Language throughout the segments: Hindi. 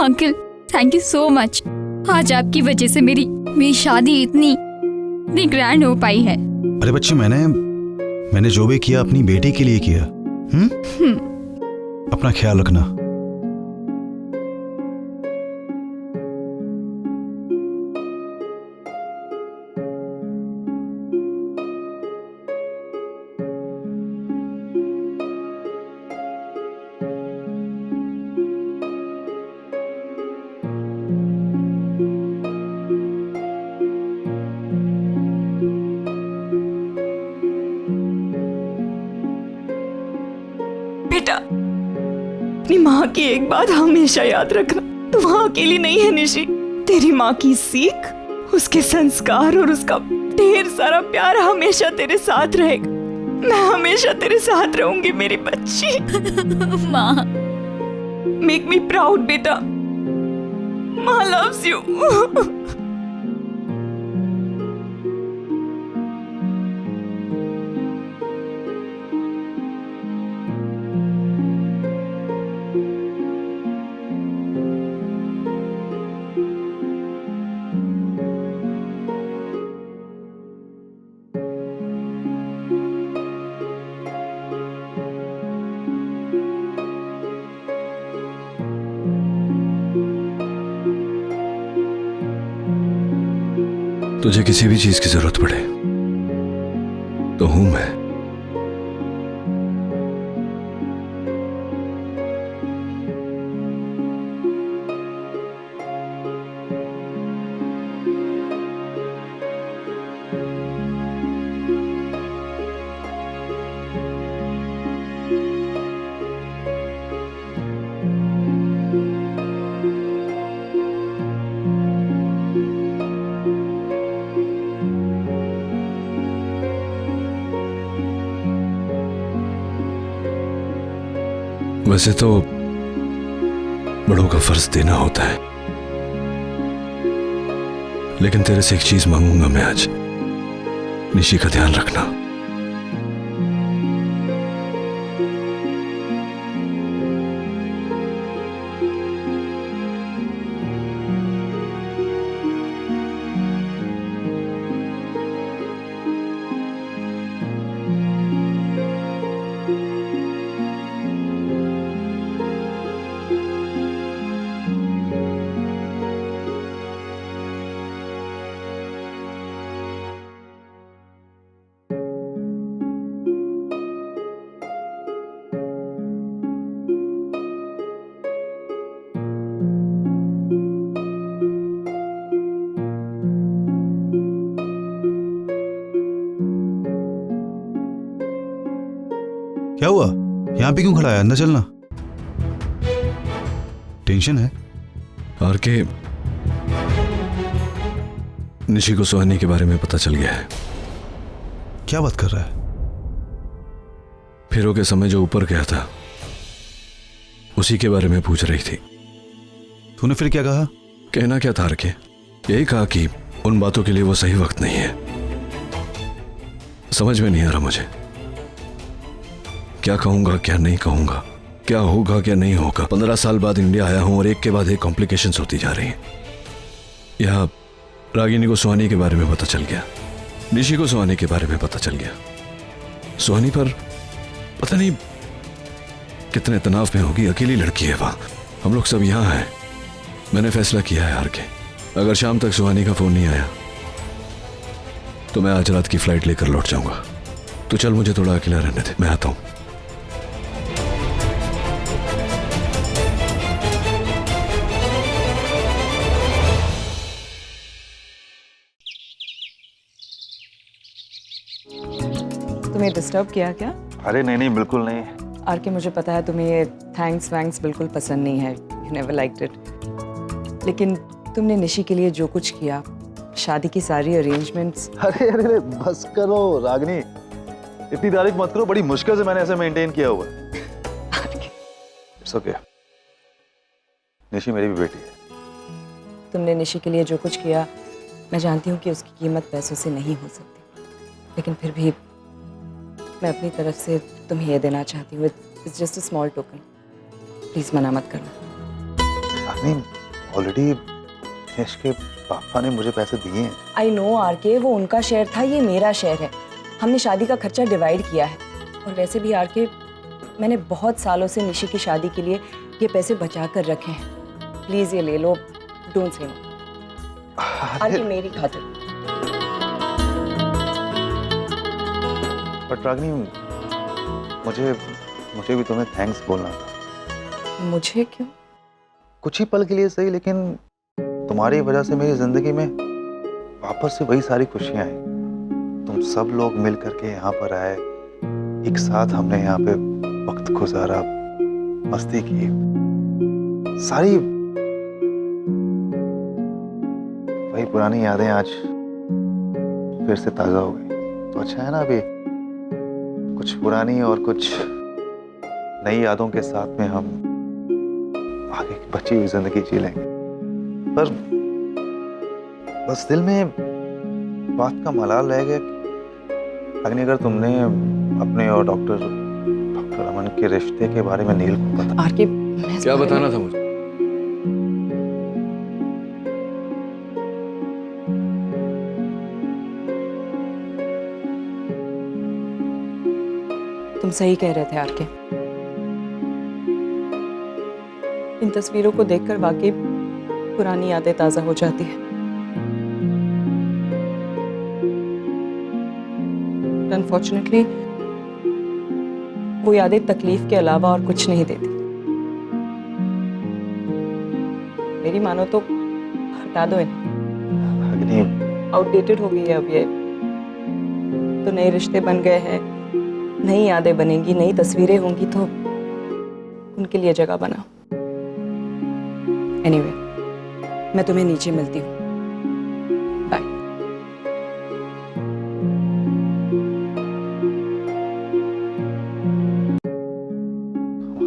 Uncle thank you so much. आज आपकी वजह से मेरी शादी इतनी ग्रैंड हो पाई है। अरे बच्चे, मैंने जो भी किया अपनी बेटी के लिए किया। अपना ख्याल रखना। बेटा, अपनी माँ की एक बात हमेशा याद रखना, तू वहाँ अकेली नहीं है निशी। तेरी माँ की सीख, उसके संस्कार और उसका ढेर सारा प्यार हमेशा तेरे साथ रहेगा। मैं हमेशा तेरे साथ रहूंगी मेरी बच्ची। माँ, मेक मी प्राउड बेटा। माँ लव्स यू। तुझे किसी भी चीज की जरूरत पड़े तो हूं मैं। वैसे तो बड़ों का फर्ज देना होता है, लेकिन तेरे से एक चीज मांगूंगा मैं आज। निशी का ध्यान रखना। क्या हुआ? यहाँ पे क्यों खड़ा है? अंदर चलना। टेंशन है? और के निशी को सुहानी के बारे में पता चल गया है। क्या बात कर रहा है? फेरों के समय जो ऊपर गया था उसी के बारे में पूछ रही थी। तूने फिर क्या कहा? कहना क्या था के, यही कहा कि उन बातों के लिए वो सही वक्त नहीं है। समझ में नहीं आ रहा मुझे क्या कहूंगा क्या नहीं कहूंगा, क्या होगा क्या नहीं होगा। 15 साल बाद इंडिया आया हूं और एक के बाद एक कॉम्प्लिकेशंस होती जा रही हैं। यह रागिनी को सुहानी के बारे में पता चल गया, निशी को सुहानी के बारे में पता चल गया। सुहानी पर पता नहीं कितने तनाव में होगी, अकेली लड़की है वहां, हम लोग सब यहां हैं। मैंने फैसला किया है के, अगर शाम तक सुहानी का फोन नहीं आया तो मैं आज रात की फ्लाइट लेकर लौट जाऊंगा। तो चल मुझे थोड़ा अकेला रहने दे, मैं आता हूं। तुम्हें डिस्टर्ब किया क्या? अरे नहीं बिल्कुल नहीं। आर के, मुझे पता है तुम्हें ये थैंक्स वैंक्स बिल्कुल पसंद नहीं है, यू नेवर लाइक्ड इट। लेकिन तुमने निशी के लिए जो कुछ किया, शादी की सारी अरेंजमेंट्स। अरे अरे अरे बस करो रागिनी, इतनी तारीफ मत करो, बड़ी मुश्किल से मैंने ऐसे मेंटेन किया हुआ है। इट्स ओके, निशी मेरी भी बेटी है। तुमने निशी के लिए जो कुछ किया, मैं जानती हूँ कि उसकी कीमत पैसों से नहीं हो सकती, लेकिन फिर भी मैं अपनी तरफ से तुम्हें ये देना चाहती हूँ। It's just a small token, please मना मत करना। नहीं, ऑलरेडी दिनेश के पापा ने मुझे पैसे दिए हैं। आई नो आरके, वो उनका शेयर था, ये मेरा शेयर है। हमने शादी का खर्चा डिवाइड किया है। और वैसे भी आरके, मैंने बहुत सालों से निशी की शादी के लिए ये पैसे बचा कर रखे हैं। प्लीज ये ले लो, डोंट से नो। आरके मेरी खातिर। बट रागिनी, मुझे भी तुम्हें थैंक्स बोलना था। मुझे क्यों? कुछ ही पल के लिए सही, लेकिन तुम्हारी वजह से मेरी जिंदगी में वापस से वही सारी खुशियां आई। तुम सब लोग मिल करके यहाँ पर आए, एक साथ हमने यहाँ पे वक्त गुजारा, मस्ती की, सारी वही पुरानी यादें आज फिर से ताजा हो गई। तो अच्छा है ना, अभी कुछ पुरानी और कुछ नई यादों के साथ में हम आगे की बची हुई जिंदगी जी लेंगे। पर बस दिल में बात का मलाल रह गया, अग्नि, अगर तुमने अपने और डॉक्टर अमन के रिश्ते के बारे में नील को बता। आरके, क्या बताना था मुझे? तुम सही कह रहे थे आरके। इन तस्वीरों को देखकर वाकई पुरानी यादें ताजा हो जाती है। अनफॉर्चुनेटली वो यादें तकलीफ के अलावा और कुछ नहीं देती। मेरी मानो तो हटा दो इन्हें। अग्नि, आउटडेटेड हो गई है अब ये। तो नए रिश्ते बन गए हैं, नई यादें बनेंगी, नई तस्वीरें होंगी, तो उनके लिए जगह बना। एनीवे, मैं तुम्हें नीचे मिलती हूँ। बाय।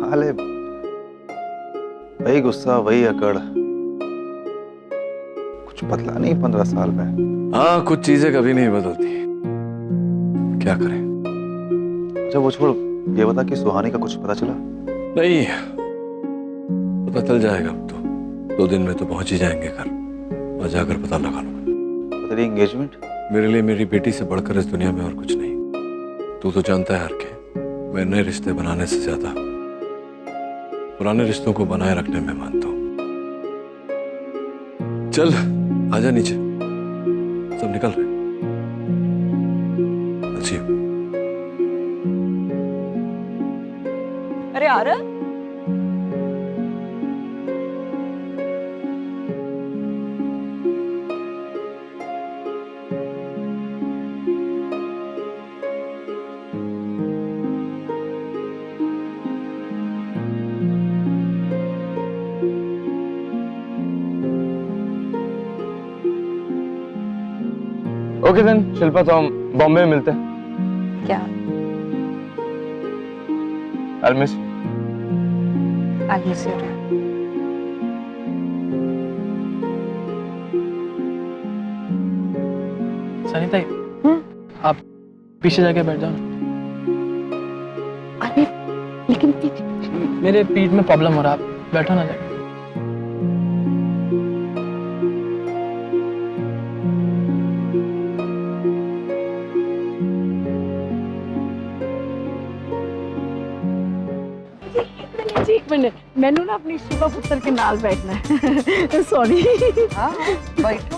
हाले वही गुस्सा, वही अकड़, कुछ बदला नहीं 15 साल में। हाँ, कुछ चीजें कभी नहीं बदलती, क्या करें। अच्छा वो छोड़, ये बता कि सुहानी का कुछ पता चला? नहीं, पता चल जाएगा। अब तो 2 दिन में तो पहुंच ही जाएंगे घर, और जाकर पता लगा लूंगा। तेरी एंगेजमेंट? मेरे लिए मेरी बेटी से बढ़कर इस दुनिया में और कुछ नहीं। तू तो जानता है हर के, मैं नए रिश्ते बनाने से ज्यादा पुराने रिश्तों को बनाए रखने में मानता हूं। चल आजा नीचे, सब निकल रहे। अच्छी। अरे आ रहा? ओके देन शिल्पा, तो हम बॉम्बे में मिलते हैं। क्या? I'll miss you. I'll miss you too. Sanita, आप पीछे जाके बैठ जाओ। अरे लेकिन मेरे पीठ में प्रॉब्लम हो रहा है, आप बैठो ना जाके। एक मिनट, मैनू ना अपनी शिवा पुत्र के नाल बैठना है। सॉरी। हाँ, बैठो।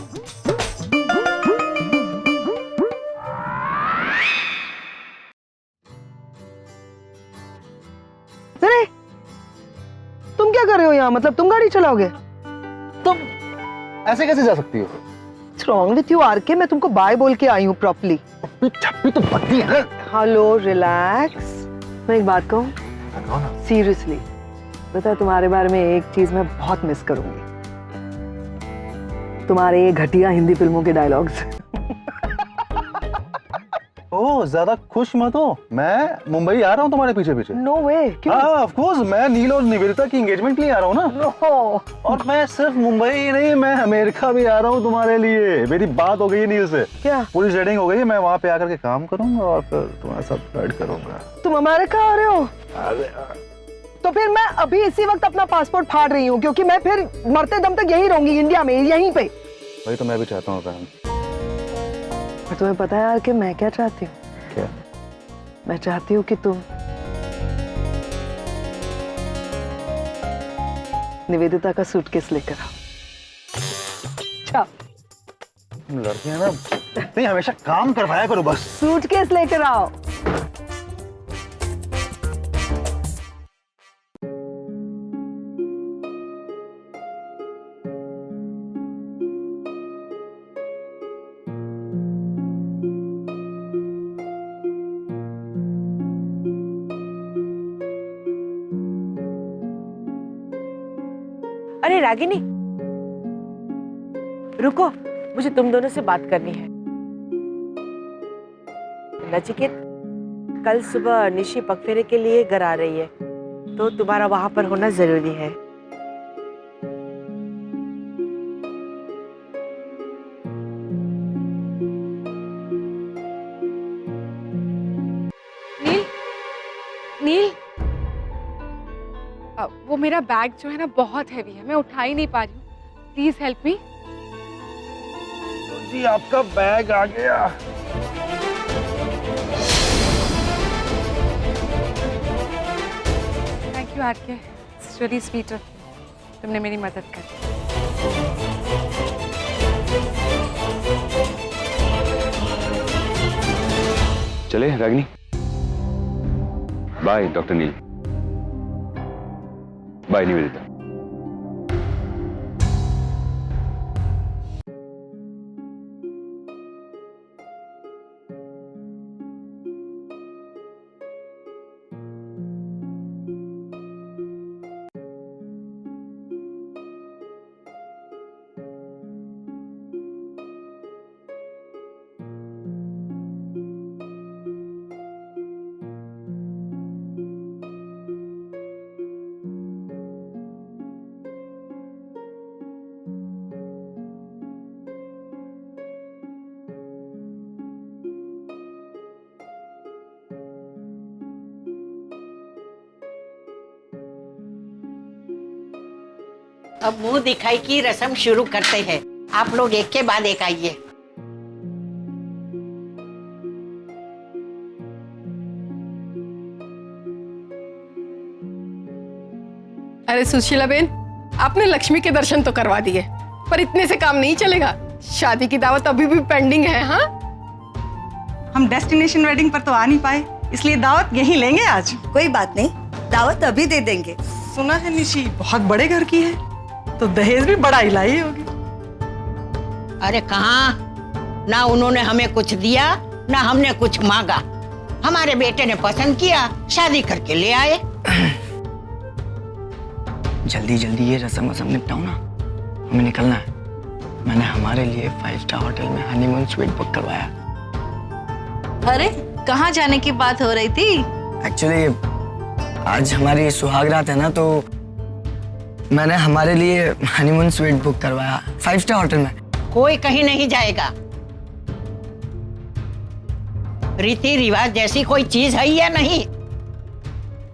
अरे तुम क्या कर रहे हो यहाँ? मतलब तुम गाड़ी चलाओगे? तुम ऐसे कैसे जा सकती हो? What's wrong with you, R K? मैं तुमको बाय बोल के आई हूँ प्रॉपर्ली। छप्पी तो पत्नी है। Hello, relax. मैं एक बात कहूँ? सीरियसली, पता है तुम्हारे बारे में एक चीज मैं बहुत मिस करूंगी, तुम्हारे ये घटिया हिंदी फिल्मों के डायलॉग्स। ओह, ज्यादा खुश मत हो, मैं मुंबई आ रहा हूँ तुम्हारे पीछे पीछे। नो वे। क्यों? हाँ ऑफ कोर्स, मैं नील और निवेदिता की एंगेजमेंट के लिए आ रहा हूँ ना। नो। और मैं सिर्फ मुंबई ही नहीं, मैं अमेरिका भी आ रहा हूँ तुम्हारे लिए। मेरी बात हो गई है नील से। क्या? पूरी सेटिंग हो गई है, मैं वहाँ पे आकर के काम करूंगा और फिर तुम्हारा सब गाइड करूंगा। तुम अमेरिका आ रहे हो? तो फिर मैं अभी इसी वक्त अपना पासपोर्ट फाड़ रही हूँ, क्योंकि मैं फिर मरते दम तक यहीं रहूंगी, इंडिया में, यहीं पे। वही तो मैं भी चाहता हूँ बहन। और तुम्हें पता है यार कि मैं क्या चाहती हूँ? क्या? मैं चाहती हूँ कि तुम निवेदिता का सूटकेस लेकर आओ। तुम लड़कियां ना नहीं हमेशा काम करवाया करो बस। सूटकेस लेकर आओ। अरे रागिनी, रुको, मुझे तुम दोनों से बात करनी है। नचिकेत, कल सुबह निशी पगफेरे के लिए घर आ रही है, तो तुम्हारा वहां पर होना जरूरी है। नील, नील, वो मेरा बैग जो है ना बहुत हैवी है, मैं उठा ही नहीं पा रही हूँ। Please help me. जी आपका बैग आ गया। Thank you RK, it's really sweet of you, तुमने मेरी मदद कर दी। चले Ragini. Bye doctor Neel. Bye Nivedita. अब मुंह दिखाई की रस्म शुरू करते हैं। आप लोग एक के बाद एक आइए। अरे सुशीला बेन, आपने लक्ष्मी के दर्शन तो करवा दिए, पर इतने से काम नहीं चलेगा। शादी की दावत अभी भी पेंडिंग है। हाँ, हम डेस्टिनेशन वेडिंग पर तो आ नहीं पाए, इसलिए दावत यहीं लेंगे आज। कोई बात नहीं, दावत अभी दे देंगे। सुना है निशी बहुत बड़े घर की है, तो दहेज भी बड़ा ही लाई होगी। अरे कहाँ, ना उन्होंने हमें कुछ दिया ना हमने कुछ मांगा। हमारे बेटे ने पसंद किया, शादी करके ले आए। जल्दी जल्दी ये रस्म निपटाओ ना, हमें निकलना है। मैंने हमारे लिए 5 स्टार होटल में हनीमून स्वीट बुक करवाया। अरे कहाँ जाने की बात हो रही थी? एक्चुअली आज हमारी सुहागरात है ना, तो मैंने हमारे लिए हनीमून स्वीट बुक करवाया 5 स्टार होटल में। कोई कहीं नहीं जाएगा। रीति रिवाज जैसी कोई चीज है या नहीं?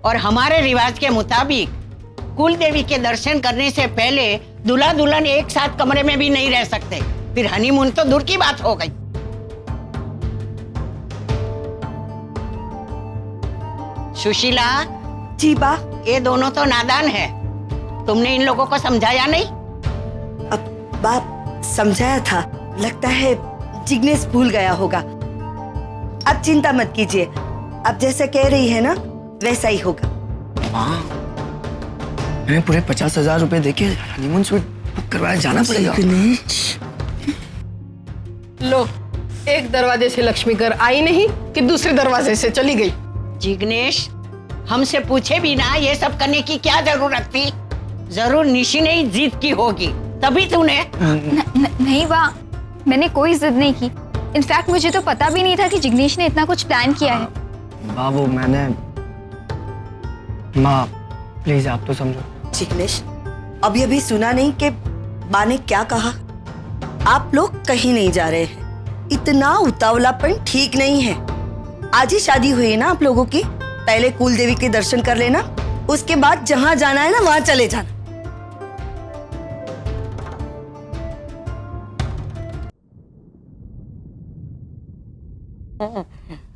और हमारे रिवाज के मुताबिक कुल देवी के दर्शन करने से पहले दूल्हा दुल्हन एक साथ कमरे में भी नहीं रह सकते। फिर हनीमून तो दूर की बात हो गई। सुशीला जी बा। ये दोनों तो नादान है, तुमने इन लोगों को समझाया नहीं? अब बाप समझाया था, लगता है जिग्नेश भूल गया होगा। अब चिंता मत कीजिए, अब जैसा कह रही है ना वैसा ही होगा। हाँ, हमें पूरे 50,000 रुपए देके हनीमून स्वीट बुक करवाया जाना पड़ेगा। लो, एक दरवाजे से लक्ष्मी घर आई नहीं कि दूसरे दरवाजे से चली गई। जिग्नेश, हमसे पूछे बिना ये सब करने की क्या जरूरत थी? जरूर निशी ने ही जिद की होगी, तभी तूने। नहीं वाह, मैंने कोई जिद नहीं की। इनफैक्ट मुझे तो पता भी नहीं था कि जिग्नेश ने इतना कुछ प्लान किया है। बाबू मैंने, माँ प्लीज आप तो समझो। जिग्नेश, अभी सुना नहीं कि बा ने क्या कहा? आप लोग कहीं नहीं जा रहे हैं, इतना उतावलापन ठीक नहीं है। आज ही शादी हुई है ना आप लोगों की, पहले कुल देवी के दर्शन कर लेना, उसके बाद जहां जाना है ना वहां चले जाना।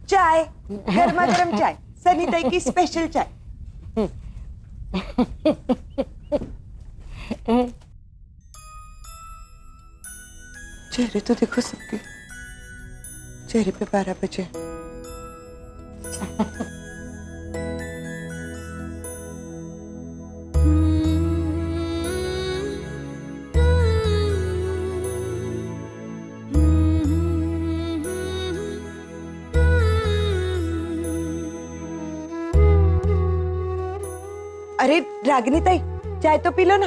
चाय, गर्मा गर्म चाय, सनीता की स्पेशल चाय। चेहरे तो देखो सबके, चेहरे पे 12 बजे। अरे रागिनी ताई, चाय तो पी लो ना।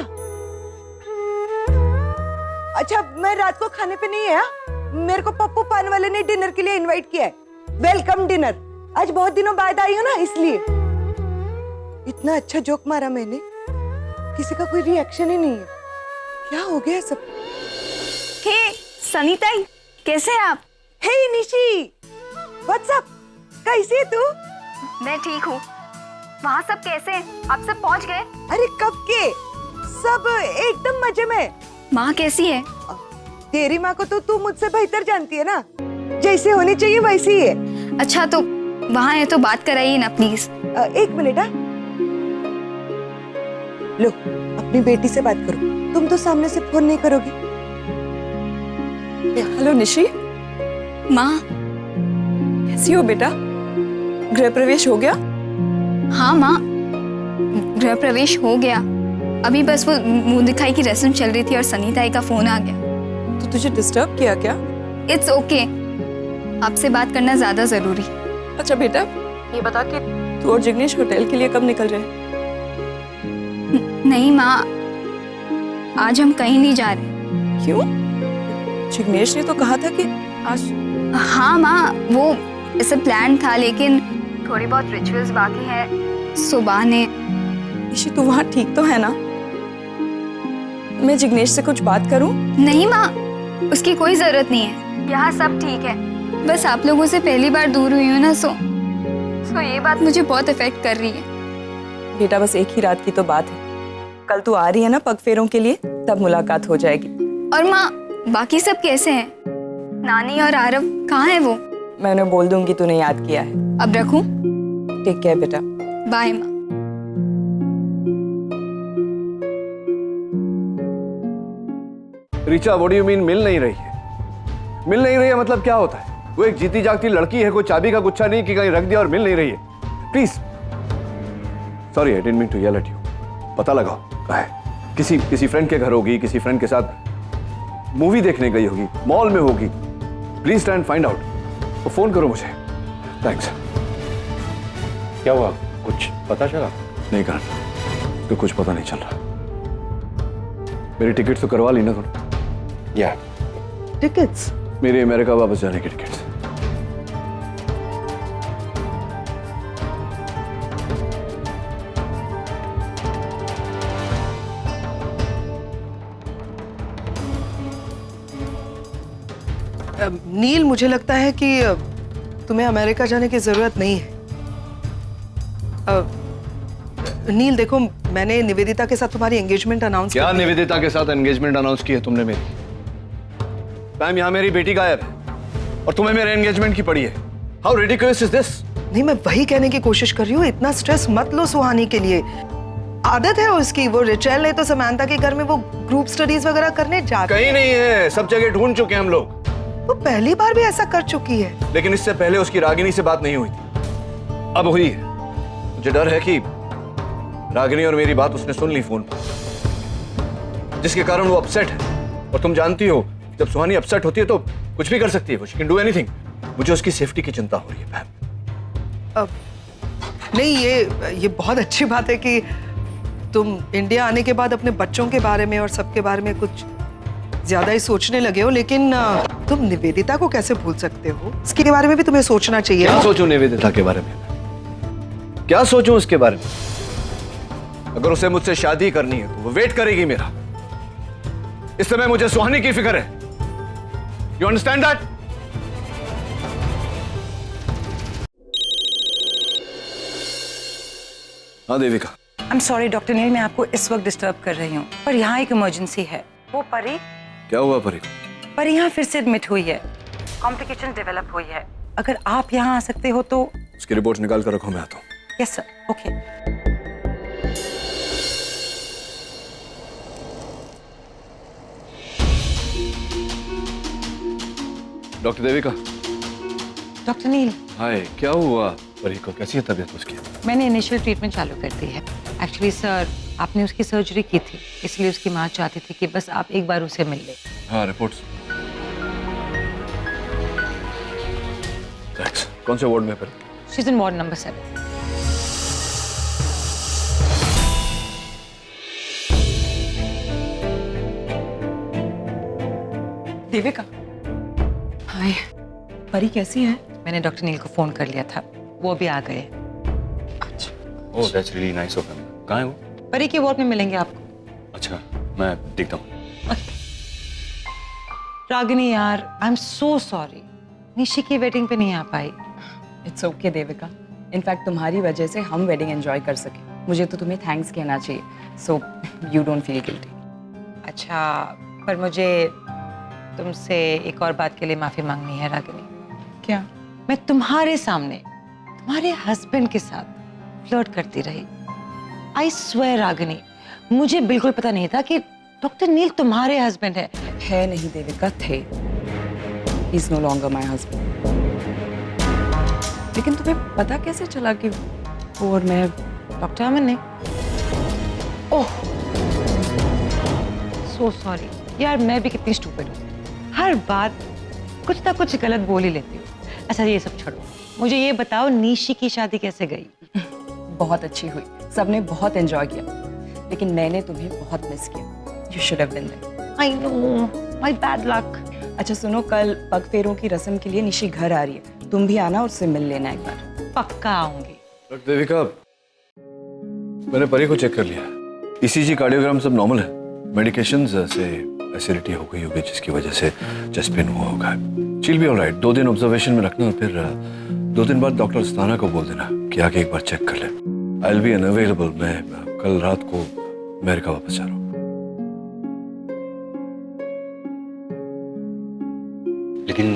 अच्छा, मैं रात को खाने पे नहीं है। मेरे को पप्पू पान वाले ने डिनर के लिए इनवाइट किया है। Welcome dinner. आज बहुत दिनों बाद आई हूँ ना, इसलिए। इतना अच्छा जोक मारा मैंने, किसी का कोई रिएक्शन ही नहीं है। क्या हो गया सब? हे सनीता, कैसे हैं आप? हे निशी, व्हाट्स अप? कैसी है तू? मैं ठीक हूँ। वहाँ सब कैसे हैं? आप सब पहुँच गए? अरे कब के? सब एकदम मजे में। माँ कैसी है? तेरी माँ को तो तू मुझसे बेहतर जानती है ना, जैसे होनी चाहिए वैसी ही है। अच्छा, तो वहाँ है तो बात कराइए ना प्लीज। एक मिनट। लो, अपनी बेटी से बात करो। तुम तो सामने से फोन नहीं करोगी। हेलो निशी। माँ कैसी हो बेटा? गृह प्रवेश हो गया? हाँ माँ, गृह प्रवेश हो गया। अभी बस वो मुंह दिखाई की रस्म चल रही थी और सनीता का फोन आ गया। तो तुझे डिस्टर्ब किया क्या? इट्स ओके, आपसे बात करना ज्यादा जरूरी। अच्छा बेटा, ये बता कि तू और जिग्नेश होटल के लिए कब निकल रहे हैं? नहीं माँ, आज हम कहीं नहीं जा रहे। क्यों? जिग्नेश ने तो कहा था कि आज। हाँ माँ, वो ऐसे प्लान था, लेकिन थोड़ी बहुत रिचुअल्स बाकी है। सुबह ने। निशी, तू वहाँ ठीक तो है ना? मैं जिग्नेश से कुछ बात करूं? नहीं माँ, उसकी कोई जरूरत नहीं है। यहाँ सब ठीक है। बस आप लोगों से पहली बार दूर हुई हूँ ना, सो ये बात मुझे बहुत इफेक्ट कर रही है। बेटा, बस एक ही रात की तो बात है। कल तू आ रही है ना पग फेरों के लिए, तब मुलाकात हो जाएगी। और माँ, बाकी सब कैसे हैं? नानी और आरव कहाँ है वो? मैं उन्हें बोल दूंगी तूने याद किया है। अब रखूं? टेक केयर बेटा। बाय माँ। Richa, what do you mean मिल नहीं रही है? मिल नहीं रही है मतलब क्या होता है? वो एक जीती जागती लड़की है, कोई चाबी का गुच्छा नहीं कि कहीं रख दिया और मिल नहीं रही है। Please, sorry, I didn't mean to yell at you. पता लगाओ कहाँ है। किसी फ्रेंड के घर होगी, किसी फ्रेंड के साथ मूवी देखने गई होगी, मॉल में होगी। Please try and find out. तो फोन करो मुझे। थैंक्स। क्या हुआ? कुछ पता चला? नहीं करण, तो कुछ पता नहीं चल रहा। मेरी टिकट तो करवा ली ना तुमने? या टिकट्स? मेरी अमेरिका वापस जाने की टिकट्स। नील, मुझे लगता है कि तुम्हें अमेरिका जाने की जरूरत नहीं है। नील देखो, मैंने निवेदिता के साथ तुम्हारी एंगेजमेंट अनाउंस क्या निवेदिता के साथ एंगेजमेंट अनाउंस की है तुमने मेरी? मैम, यहाँ मेरी बेटी गायब है और तुम्हें मेरे एंगेजमेंट की पड़ी है। How ridiculous is this? नहीं, मैं वही कहने की कोशिश कर रही हूँ, इतना स्ट्रेस मत लो सुहानी के लिए। आदत है उसकी। वो रिचेल नहीं तो समांथा के घर में वो ग्रुप स्टडीज वगैरह करने जाती कहीं नहीं है, सब जगह ढूंढ चुके हैं हम लोग। वो पहली बार भी ऐसा कर चुकी है। लेकिन इससे पहले उसकी रागिनी से बात नहीं हुई थी, अब हुई है। मुझे डर है कि रागिनी और मेरी बात उसने सुन ली फोन पर, जिसके कारण वो अपसेट है। और तुम जानती हो, जब सुहानी अपसेट होती है तो कुछ भी कर सकती है, वो शी कैन डू एनीथिंग। मुझे उसकी सेफ्टी की चिंता हो रही है मैम। नहीं, ये बहुत अच्छी बात है कि तुम इंडिया आने के बाद अपने बच्चों के बारे में और सबके बारे में कुछ ज्यादा ही सोचने लगे हो, लेकिन तुम निवेदिता को कैसे भूल सकते हो? इसके बारे में भी तुम्हें सोचना चाहिए। क्या सोचूं निवेदिता के बारे में? क्या सोचूं उसके बारे में? अगर उसे मुझसे शादी करनी है तो वो वेट करेगी मेरा। इस समय मुझे सुहानी की फिक्र है। You understand that? हाँ Devika, I am sorry doctor Neel, मैं आपको इस वक्त डिस्टर्ब कर रही हूँ, पर यहाँ एक इमरजेंसी है। वो परी क्या हुआ परी? परी यहाँ फिर से एडमिट हुई है, कॉम्प्लिकेशन डेवलप हुई है। अगर आप यहाँ आ सकते हो तो। उसकी रिपोर्ट निकाल कर रखो, मैं आता हूँ। Yes sir, okay. Doctor Devika. Doctor Neel. Hi, क्या हुआ परी को? कैसी है तबीयत उसकी? मैंने इनिशियल ट्रीटमेंट चालू कर दी है। एक्चुअली सर, आपने उसकी सर्जरी की थी, इसलिए उसकी माँ चाहती थी कि बस आप एक बार उसे मिल ले। हाँ, रिपोर्ट्स। थैंक्स। कौन से वार्ड में Pari? She is in ward number 7। Devika. Hi, Pari कैसी है? मैंने डॉक्टर नील को फोन कर लिया था, वो भी आ गए। Oh, that's really nice of him. कहाँ है वो? परी के वार्ड में मिलेंगे आपको। अच्छा, मैं देखता हूँ। रागिनी यार, I am so sorry, Nishi की वेडिंग पे नहीं आ पाई। इट्स ओके देविका, इनफैक्ट तुम्हारी वजह से हम वेडिंग एंजॉय कर सके। मुझे तो तुम्हें थैंक्स कहना चाहिए, so you don't feel guilty. अच्छा, पर मुझे तुमसे एक और बात के लिए माफी मांगनी है रागिनी। क्या? मैं तुम्हारे सामने तुम्हारे हस्बैंड के साथ फ्लर्ट करती रही। आई स्वेयर रागिनी, मुझे बिल्कुल पता नहीं था कि डॉक्टर नील तुम्हारे हस्बैंड है। नहीं देविका, थे। He is no longer my husband. लेकिन तुम्हें पता कैसे चला कि वो और मैं? डॉक्टर अमन ने। ओह, सो सॉरी यार, मैं भी कितनी स्टूपिड हूँ, हर बात कुछ ना कुछ गलत बोल ही लेती हूँ। अच्छा ये सब छोड़ो, मुझे ये बताओ निशी की शादी कैसे गई? बहुत अच्छी हुई, सबने बहुत एंजॉय किया, लेकिन मैंने तुम्हें बहुत मिस किया। You should have been there. I know, my bad luck. अच्छा सुनो, कल पग फेरों की रस्म के लिए निशी घर आ रही है, तुम भी आना और उससे मिल लेना एक बार। पक्का आऊंगी। डॉक्टर देविका, मैंने परी को चेक कर लिया, ईसीजी कार्डियोग्राम सब नॉर्मल है। मेडिकेशंस से एसिडिटी हो गई होगी जिसकी वजह से चेस्ट पेन हुआ होगा। She'll be alright. 2 दिन ऑब्जर्वेशन में रखना, फिर 2 दिन बाद डॉक्टर स्थाना को बोल देना कि आके एक बार चेक कर ले। I will be unavailable. मैं कल रात को अमेरिका वापस जा रहा हूँ। लेकिन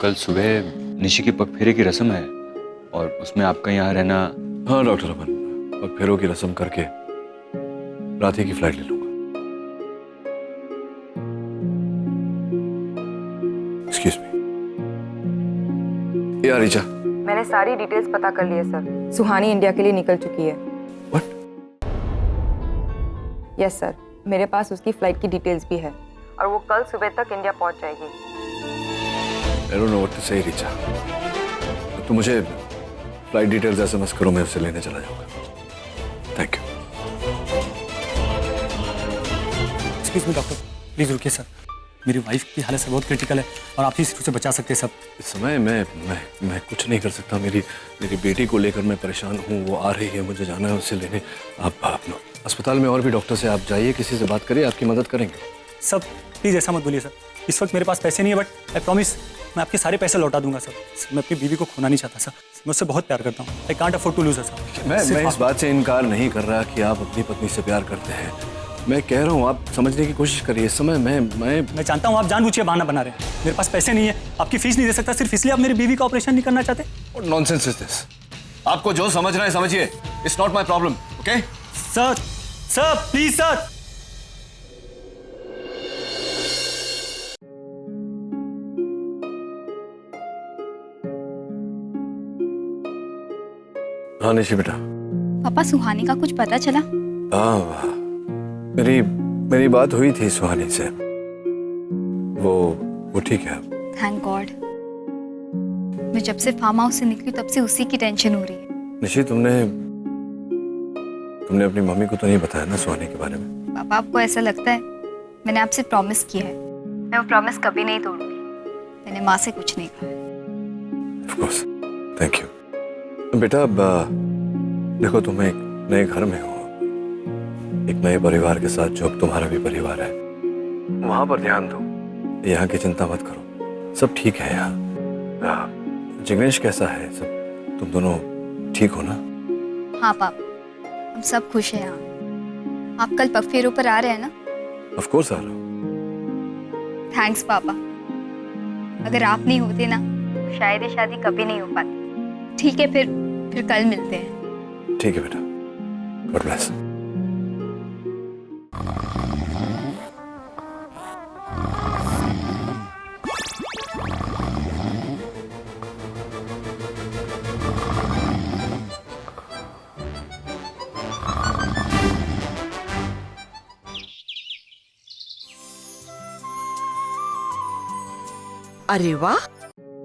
कल सुबह निशी की पग फेरे की रस्म है और उसमें आपका यहाँ रहना। हाँ डॉक्टर अमन, पग फेरों की रस्म करके रात ही की फ्लाइट ले लूंगा। Excuse me. यार रीचा, मैंने सारी डिटेल्स पता कर ली है सर। सुहानी इंडिया के लिए निकल चुकी है। What? यस सर, मेरे पास उसकी फ्लाइट की डिटेल्स भी है और वो कल सुबह तक इंडिया पहुंच जाएगी। I don't know what to say, Richa. तो मुझे फ्लाइट डिटेल्स एसएमएस करो, मैं उसे लेने चला जाऊंगा। Thank you. Excuse me doctor, please रुकिए सर, मेरी वाइफ की हालत से बहुत क्रिटिकल है और आप ही सिर्फ उसे बचा सकते हैं सब। इस समय मैं कुछ नहीं कर सकता। मेरी बेटी को लेकर मैं परेशान हूँ, वो आ रही है, मुझे जाना है उसे लेने। आप अस्पताल में और भी डॉक्टर से आप जाइए, किसी से बात करिए, आपकी मदद करेंगे। सर प्लीज़ ऐसा मत बोलिए सर, इस वक्त मेरे पास पैसे नहीं है, बट आई प्रॉमिस मैं आपके सारे पैसे लौटा दूंगा सर। मैं अपनी बीवी को खोना नहीं चाहता सर, मैं उससे बहुत प्यार करता हूँ। I can't afford to lose her sir. मैं इस बात से इनकार नहीं कर रहा कि आप अपनी पत्नी से प्यार करते हैं। मैं कह रहा हूँ आप समझने की कोशिश करिए। इस समय मैं जानता हूँ आप जानबूझ के बहाना बना रहे हैं। मेरे पास पैसे नहीं है, आपकी फीस नहीं दे सकता, सिर्फ इसलिए आप मेरी बीवी का ऑपरेशन नहीं करना चाहते। Nonsense is this? आपको जो समझना है समझिए, it's not my problem. Okay sir please sir. हाँ निशी बेटा। पापा, सुहानी का कुछ पता चला? हाँ, मेरी बात हुई थी सुहानी से, वो ठीक है। Thank God. मैं जब से फार्म हाउस से निकली तब से उसी की टेंशन हो रही है। निशी, तुमने अपनी मम्मी को तो नहीं बताया ना सुहानी के बारे में? पापा, आपको ऐसा लगता है? मैंने आपसे प्रॉमिस किया है, मैं वो प्रॉमिस कभी नहीं तोड़ूंगी। मैंने माँ से कुछ नहीं कहा। Of course, thank you. बेटा, अब देखो तुम एक नए घर में हो, एक नए परिवार के साथ, जो अब तुम्हारा भी परिवार है, वहां पर ध्यान दो। यहाँ की चिंता मत करो, सब ठीक है यहाँ। जिग्नेश कैसा है? सब तुम दोनों ठीक हो ना? हाँ पापा, हम सब खुश हैं यहाँ। आप कल पग फेरों पर आ रहे हैं ना? ऑफ कोर्स आ रहा हूँ। थैंक्स पापा। अगर आप नहीं होते ना तो शायद ये शादी कभी नहीं हो पाती। ठीक है, फिर कल मिलते हैं। ठीक है बेटा, गॉड ब्लेस। अरे वाह,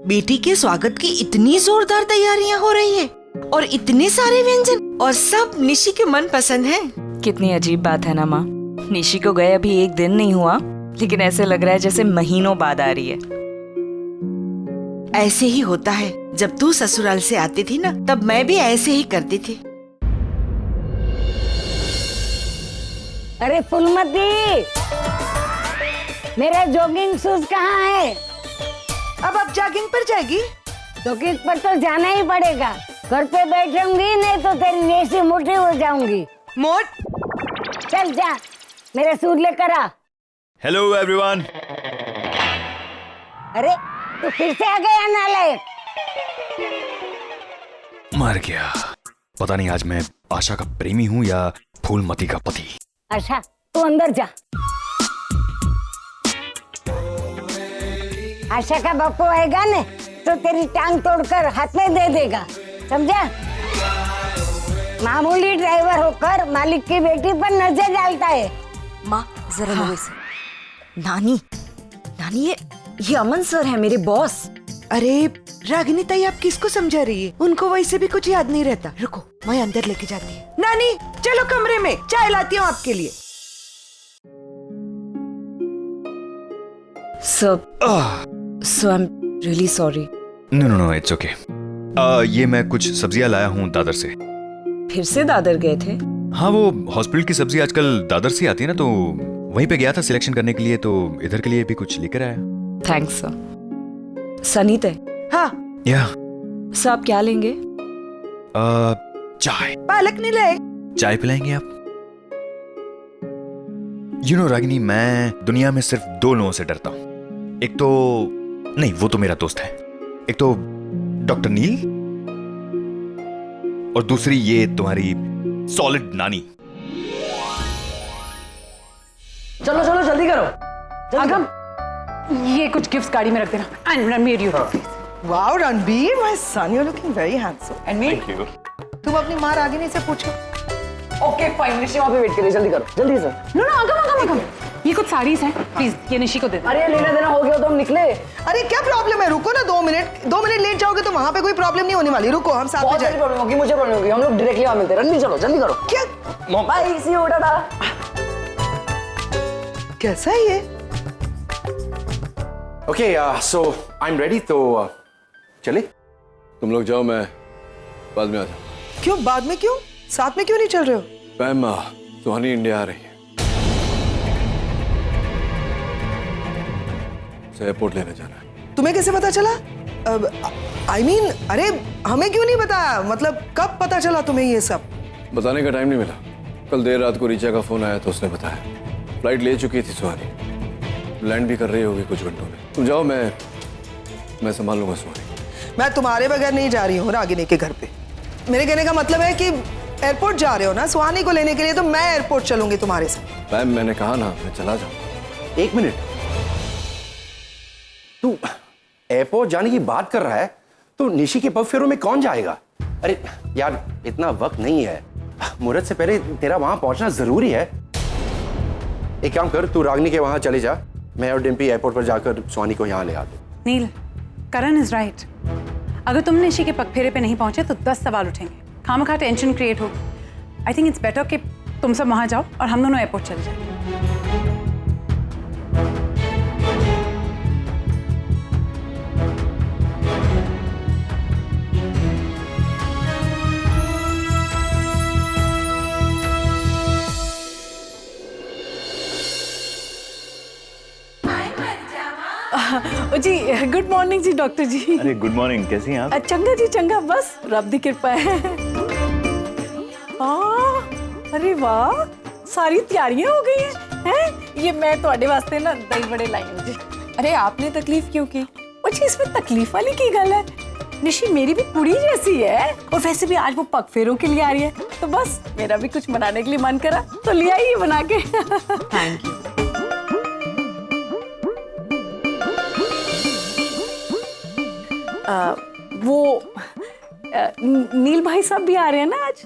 बेटी के स्वागत की इतनी जोरदार तैयारियां हो रही है और इतने सारे व्यंजन, और सब निशी के मन पसंद हैं। कितनी अजीब बात है ना माँ, निशी को गए अभी एक दिन नहीं हुआ, लेकिन ऐसे लग रहा है जैसे महीनों बाद आ रही है। ऐसे ही होता है, जब तू ससुराल से आती थी ना, तब मैं भी ऐसे ही करती थी। अरे फुलमती, मेरा जॉगिंग शूज कहाँ है? अब आप जॉगिंग पर जाएगी? जॉगिंग पर तो जाना ही पड़ेगा। घर पे बैठूंगी नहीं तो तेरी जैसी मोटी हो जाऊंगी। मोट? चल जा, मेरा शूज लेकर आ। Hello everyone. अरे तू फिर से आ गया नालायक। मर गया। पता नहीं आज मैं आशा का प्रेमी हूँ या फूलमती का पति। अच्छा तू अंदर जा। आशा का बापू आएगा ने तो तेरी टांग तोड़कर हाथ में दे देगा, समझा? मामूली ड्राइवर होकर मालिक की बेटी पर नजर डालता है। माँ जरा लो इसे। नानी ये अमन सर है, मेरे बॉस। अरे रागिनी ताई, आप किसको समझा रही है? उनको वैसे भी कुछ याद नहीं रहता। रुको, मैं अंदर लेके जाती हूँ। नानी चलो कमरे में, चाय लाती हूँ आपके लिए। So I'm really sorry. No it's okay. ये मैं कुछ सब्जियां लाया हूँ दादर से। फिर से दादर गए थे? हाँ, वो हॉस्पिटल की सब्जी आजकल दादर से आती है ना, तो वहीं पे गया था सिलेक्शन करने के लिए, तो इधर के लिए भी कुछ लेकर आया। Thanks sir. सनीत है? हाँ। या सर आप क्या लेंगे? चाय। पालक नहीं लाए? चाय पिलाएंगे आप? यू नो रागिनी, मैं दुनिया में सिर्फ दो लोगों से डरता हूँ। एक तो नहीं, वो तो मेरा दोस्त है। एक तो डॉक्टर नील, और दूसरी ये तुम्हारी सॉलिड नानी। चलो चलो जल्दी करो। अगम, ये कुछ गिफ्ट्स गाड़ी में रख देना। And Ranbir, you wow Ranbir, my son, you are looking very handsome. And me? Thank you. तुम अपनी माँ रागिनी से पूछो। ओके फाइन, निशी वहाँ पे वेट करिए, जल्दी करो, जल्दी सर। नो अगम, ये कुछ साड़ीज हैं, प्लीज ये निशी को दे दो। अरे लेना देना हो गया तो हम निकले। अरे क्या प्रॉब्लम है? रुको ना 2 मिनट लेट जाओगे तो वहाँ पे कोई प्रॉब्लम नहीं होने वाली। रुको, हम साथ में जाएंगे। प्रॉब्लम होगी, मुझे प्रॉब्लम होगी, हम लोग डायरेक्टली वहाँ मिलते हैं। रणबीर चलो जल्दी करो। क्या बाय, सी यू, टाटा। कैसा है ये? Okay so I am ready, तो चले? तुम लोग जाओ, मैं बाद में आ जाऊँ। क्यों बाद में? क्यों साथ में क्यों नहीं चल रहे हो? मैम, सुहानी इंडिया आ रही है, एयरपोर्ट लेने जाना है। तुम्हें कैसे पता चला? I mean, अरे हमें क्यों नहीं बताया? मतलब कब पता चला तुम्हें ये सब? बताने का टाइम नहीं मिला। कल देर रात को रीचा का फोन आया तो उसने बताया। फ्लाइट ले चुकी थी सुहानी, लैंड भी कर रही होगी कुछ घंटों में। तुम जाओ, मैं संभाल लूंगा सुहानी। मैं तुम्हारे बगैर नहीं जा रही हूँ रागिनी के घर पे। मेरे कहने का मतलब है कि एयरपोर्ट जा रहे हो ना सुहानी को लेने के लिए, तो मैं एयरपोर्ट चलूंगी तुम्हारे साथ। मैम मैंने कहा ना, मैं चला जाऊँ। 1 मिनट, तू एयरपोर्ट जाने की बात कर रहा है तो निशी के पग फेरों में कौन जाएगा? अरे यार, इतना वक्त नहीं है, मुहूर्त से पहले तेरा वहां पहुंचना जरूरी है। एक काम कर, तू रागिनी के वहां चले जा, मैं और डिम्पी एयरपोर्ट पर जाकर सुहानी को यहाँ ले आते। नील, करण इज राइट। अगर तुम निशी के पग फेरे पे नहीं पहुंचे तो 10 सवाल उठेंगे, खामखा टेंशन क्रिएट हो। आई थिंक इट्स बेटर कि तुम सब वहां जाओ और हम दोनों एयरपोर्ट चले जाए। जी गुड मॉर्निंग जी डॉक्टर जी। अरे गुड मॉर्निंग, कैसी हैं आप? चंगा जी चंगा, बस रब दी कृपा है। अरे वाह, सारी तैयारियां हो गई हैं। ये मैं ਤੁਹਾਡੇ वास्ते ना दही बड़े लाई हूं जी। अरे आपने तकलीफ क्यों की? और जी इसमें तकलीफ वाली की गल है? निशी मेरी भी कुड़ी जैसी है, और वैसे भी आज वो पग फेरों के लिए आ रही है, तो बस मेरा भी कुछ बनाने के लिए मन करा तो लिया ही बना के। Thank you. वो नील भाई साहब भी आ रहे हैं ना आज?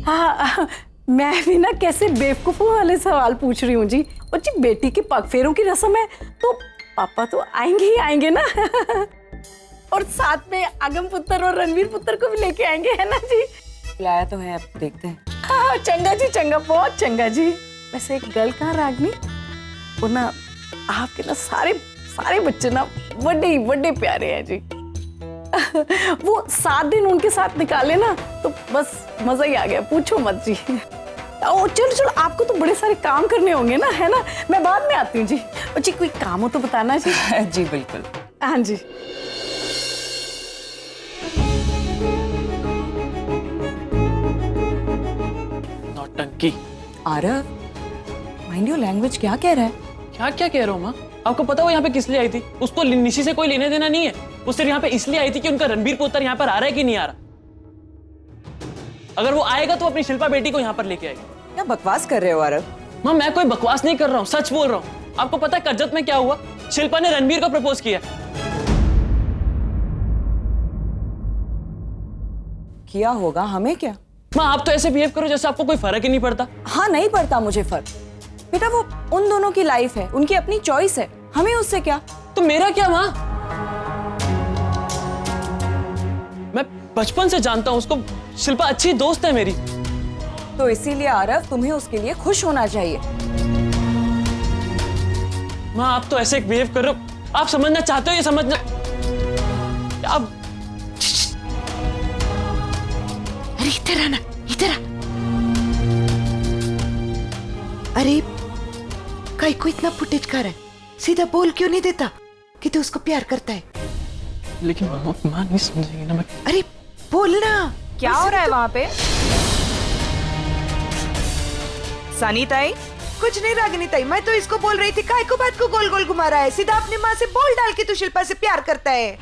हाँ, मैं भी ना कैसे बेवकूफों वाले सवाल पूछ रही हूँ जी। और जी बेटी के पग फेरों की रस्म है तो पापा तो आएंगे ही आएंगे ना। और साथ में आगम पुत्र और रणवीर पुत्र को भी लेके आएंगे, है ना जी? बुलाया तो है, अब देखते हैं। हाँ चंगा जी, चंगा, बहुत चंगा जी। वैसे एक गल कहाँ रागनी, वो ना आपके ना सारे बच्चे ना बड़े प्यारे हैं जी। वो 7 दिन उनके साथ निकाले ना तो बस मजा ही आ गया, पूछो मत जी। ओ चलो आपको तो बड़े सारे काम करने होंगे ना, है ना? मैं बाद में आती हूँ जी। और जी कोई काम हो तो बताना जी। जी बिल्कुल। हाँ जी। नौटंकी। आरव, माइंड योर लैंग्वेज, क्या कह रहा है? क्या कह रहा हूँ माँ? आपको पता वो यहाँ पे किस लिए आई थी? उसको निशी से कोई लेने देना नहीं है। वो सिर्फ यहाँ पे इसलिए आई थी कि उनका रणबीर पुत्र यहाँ पर आ रहा है कि नहीं आ रहा। अगर वो आएगा तो अपनी शिल्पा बेटी को यहाँ पर लेके आएगा। क्या बकवास कर रहे हो आरव? माँ मैं कोई बकवास नहीं कर रहा हूँ, सच बोल रहा हूँ। आपको पता है कर्जत में क्या हुआ? शिल्पा ने रणबीर को प्रपोज किया। किया होगा, हमें क्या? माँ आप तो ऐसे बिहेव करो जैसे आपको कोई फर्क ही नहीं पड़ता। हाँ नहीं पड़ता मुझे फर्क बेटा, वो उन दोनों की लाइफ है, उनकी अपनी चॉइस है, हमें उससे क्या? तो मेरा क्या माँ? मैं बचपन से जानता हूँ उसको, शिल्पा अच्छी दोस्त है मेरी। तो इसीलिए आरव तुम्हें उसके लिए खुश होना चाहिए। माँ आप तो ऐसे बिहेव कर रहे हो, आप समझना चाहते हो ये समझना आप। अरे इधर आना, इधर आ। अरे काई को इतना फुटेज कर रहा है? सीधा बोल क्यों नहीं देता कि तू उसको प्यार करता है? लेकिन माँ नहीं समझेगी ना। मैं अरे बोलना। क्या हो रहा है वहाँ पे? सनी ताई? कुछ नहीं रागिनी ताई, मैं तो इसको बोल रही थी काय को बात को गोल गोल घुमा रहा है। सीधा अपनी माँ से बोल डाल के तू शिल्पा से प्यार करता है।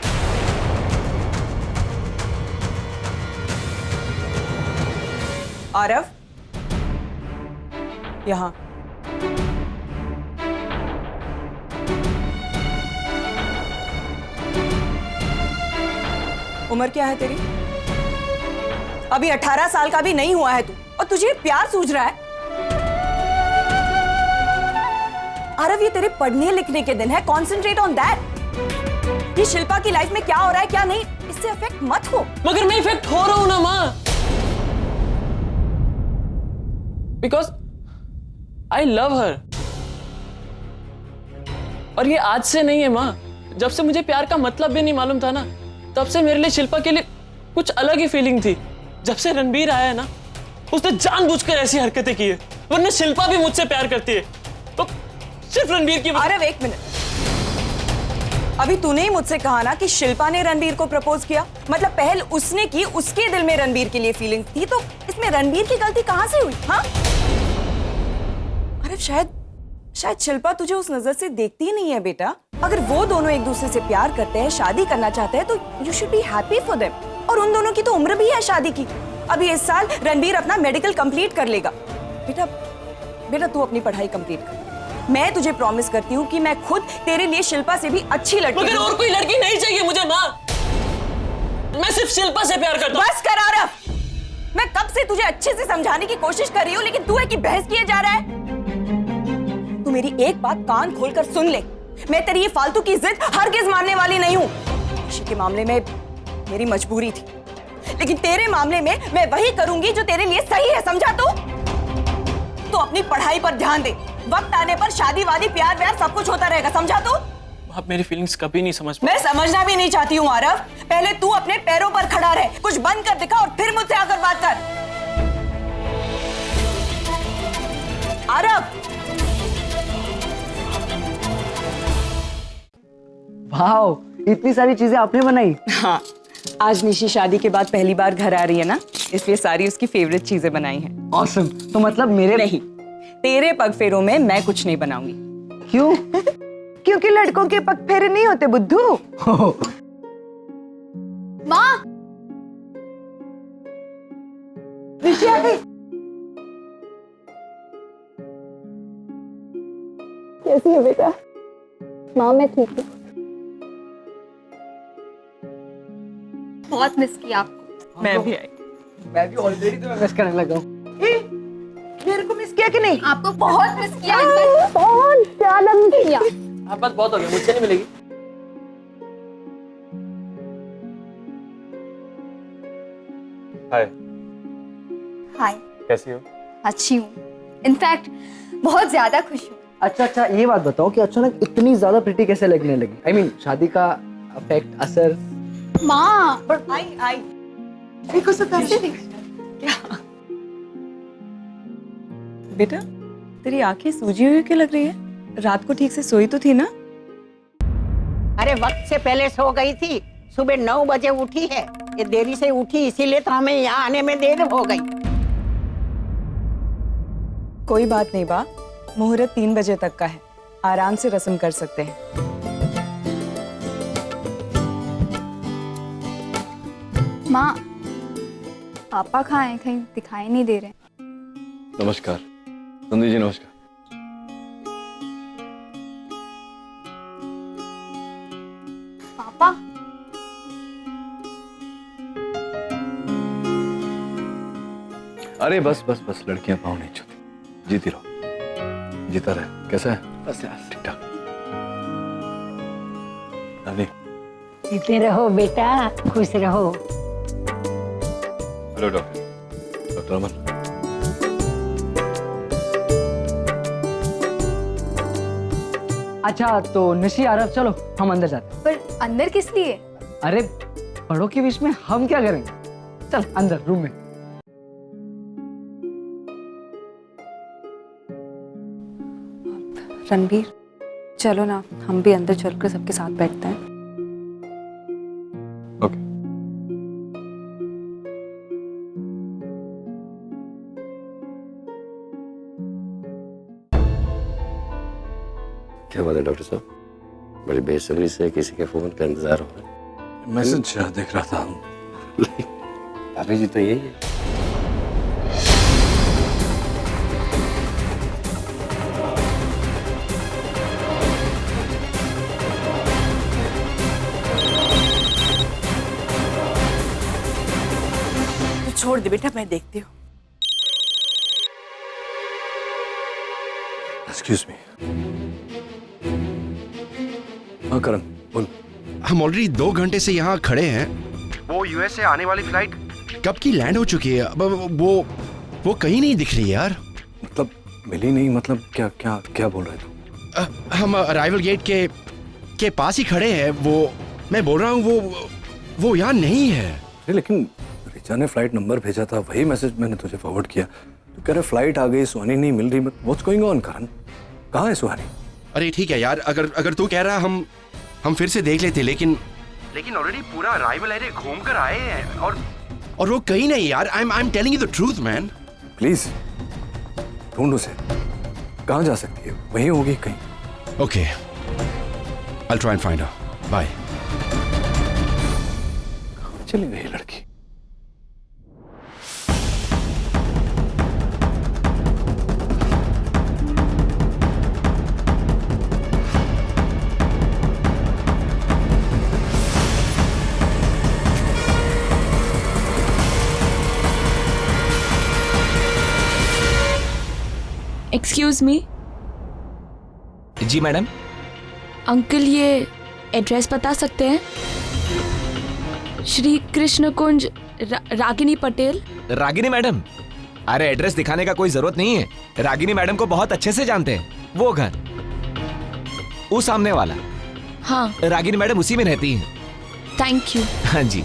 आरव, यहाँ। उम्र क्या है तेरी? अभी 18 साल का भी नहीं हुआ है तू, और तुझे प्यार सूझ रहा है? आरव ये तेरे पढ़ने लिखने के दिन है, कॉन्सेंट्रेट ऑन दैट। ये शिल्पा की लाइफ में क्या हो रहा है क्या नहीं, इससे अफेक्ट मत हो। मगर मैं इफेक्ट हो रहा हूं ना माँ, बिकॉज आई लव हर। और ये आज से नहीं है माँ, जब से मुझे प्यार का मतलब भी नहीं मालूम था ना, तब से मेरे लिए शिल्पा के लिए कुछ अलग ही फीलिंग थी। जब से रणबीर आया है ना, उसने जानबूझकर ऐसी हरकतें की है, वरना शिल्पा भी मुझसे प्यार करती है, तो सिर्फ रणबीर की। अरे एक मिनट, अभी तूने ही मुझसे कहा ना कि शिल्पा ने रणबीर को प्रपोज किया, मतलब पहल उसने की, उसके दिल में रणबीर के लिए फीलिंग थी, तो इसमें रणबीर की गलती कहां से हुई? हाँ अरे शायद शिल्पा तुझे उस नजर से देखती ही नहीं है बेटा। अगर वो दोनों एक दूसरे से प्यार करते हैं, शादी करना चाहते हैं, तो you should be happy for them. और उन दोनों की तो उम्र भी है शादी की। अभी इस साल रणबीर अपना मेडिकल कंप्लीट कर लेगा। बेटा तू अपनी पढ़ाई कंप्लीट कर। मैं तुझे प्रॉमिस करती हूँ कि मैं खुद तेरे लिए शिल्पा से भी अच्छी लड़की। मगर और कोई लड़की नहीं चाहिए मुझे माँ, मैं सिर्फ शिल्पा से प्यार करता हूँ। बस कर आरव, मैं कब से तुझे अच्छे से समझाने की कोशिश कर रही हूँ, लेकिन तू है कि बहस किए जा रहा है। तू मेरी एक बात कान खोलकर सुन ले, मैं तेरी ये फालतू की जिद हरगिज मानने वाली नहीं हूँ। ऋषि के मामले में मेरी मजबूरी थी, लेकिन तेरे मामले में मैं वही करूंगी जो तेरे लिए सही है, समझा तू? तो अपनी पढ़ाई पर ध्यान दे, वक्त आने पर शादी वादी प्यार व्यार सब कुछ होता रहेगा, समझा तू? आप मेरी फीलिंग्स कभी नहीं समझ मैं समझना भी नहीं चाहती हूँ आरव। पहले तू अपने पैरों पर खड़ा रहे, कुछ बंद कर दिखा और फिर मुझसे आकर बात कर। आरव, वाओ, इतनी सारी चीजें आपने बनाई? हाँ, आज निशी शादी के बाद पहली बार घर आ रही है ना, इसलिए सारी उसकी फेवरेट चीजें बनाई हैं। ऑसम। तो मतलब मेरे नहीं, तेरे पग फेरों में मैं कुछ नहीं बनाऊंगी। क्यों? क्योंकि लड़कों के पग फेरे नहीं होते बुद्धू। माँ, निशी आ गई। कैसी है बेटा? माँ मैं ठीक हूँ। बहुत मिस किया आपको। मैं भी आई। मैं भी ऑलरेडी तुम्हें मिस करने लगा हूँ। मेरे को मिस किया कि नहीं? आपको बहुत मिस किया, बहुत ज्यादा मिस किया। आप बस बहुत हो गया, मुझसे नहीं मिलेगी। हाय। हाय, कैसी हो? अच्छी हूँ। इनफैक्ट बहुत ज्यादा खुश हूँ। अच्छा, ये बात बताओ कि अचानक इतनी ज्यादा प्रिटी कैसे लगने लगी? I mean, शादी का इफेक्ट, असर? माँ, आई देखो कैसे क्या बेटा, तेरी आंखें सूजी हुई क्यों लग रही है? रात को ठीक से सोई तो थी ना? अरे वक्त से पहले सो गई थी, सुबह 9 बजे उठी है। ये देरी से उठी इसीलिए तो हमें यहाँ आने में देर हो गई। कोई बात नहीं बा, मुहूर्त 3 बजे तक का है, आराम से रस्म कर सकते हैं। माँ, पापा कहाँ हैं? कहीं दिखाई नहीं दे रहे। नमस्कार संदीप जी, नमस्कार। पापा, अरे बस बस बस, लड़कियां पाँव नहीं छूती। जीती रहो, जीता रहे। कैसा है? बस ठीक ठाक। नानी। जीते रहो बेटा, खुश रहो। हेलो डॉक्टर अमन। अच्छा तो निशी आ रहा, चलो हम अंदर जाते हैं। पर अंदर किस लिए? अरे बड़ों के बीच में हम क्या करेंगे? चल अंदर रूम में। रणबीर, चलो ना, हम भी अंदर चलकर सबके साथ बैठते हैं। ओके। क्या बात है डॉक्टर साहब, बड़ी बेसब्री से किसी के फोन का इंतजार हो रहा है। मैसेज देख रहा था। अभी जी तो यही है। छोड़ दे बेटा, मैं देखती हूँ। Excuse me. हाँ करण बोल। हम ऑलरेडी 2 घंटे से यहाँ खड़े हैं। वो यूएस से आने वाली फ्लाइट कब की लैंड हो चुकी है? अब वो कहीं नहीं दिख रही यार। मतलब मिली नहीं? मतलब क्या क्या क्या बोल रहे तुम? हम अराइवल गेट के पास ही खड़े हैं। वो मैं बोल रहा हूँ वो यहाँ नहीं है। अरे लेकिन रिचा ने फ्लाइट नंबर भेजा था, वही मैसेज मैंने तुझे फॉरवर्ड किया। तो कह रहे फ्लाइट आ गई, सुहानी नहीं मिल रही। व्हाट्स गोइंग ऑन करण? कहाँ है सुहानी? अरे ठीक है यार, अगर तू कह रहा हम फिर से देख लेते, लेकिन ऑलरेडी पूरा अराइवल एरिया घूम कर आए हैं और वो कहीं नहीं यार। I am telling you the truth man. Please ढूंढ उसे। कहाँ जा सकती है? वहीं होगी कहीं। Okay, I try and find her. Bye. चली गई लड़की। Excuse me. जी मैडम। अंकल ये एड्रेस बता सकते हैं? श्री कृष्ण कुंज, रागिनी पटेल। रागिनी मैडम? अरे एड्रेस दिखाने का कोई जरूरत नहीं है, रागिनी मैडम को बहुत अच्छे से जानते हैं। वो घर वो सामने वाला। हाँ, रागिनी मैडम उसी में रहती हैं। Thank you. हाँ जी।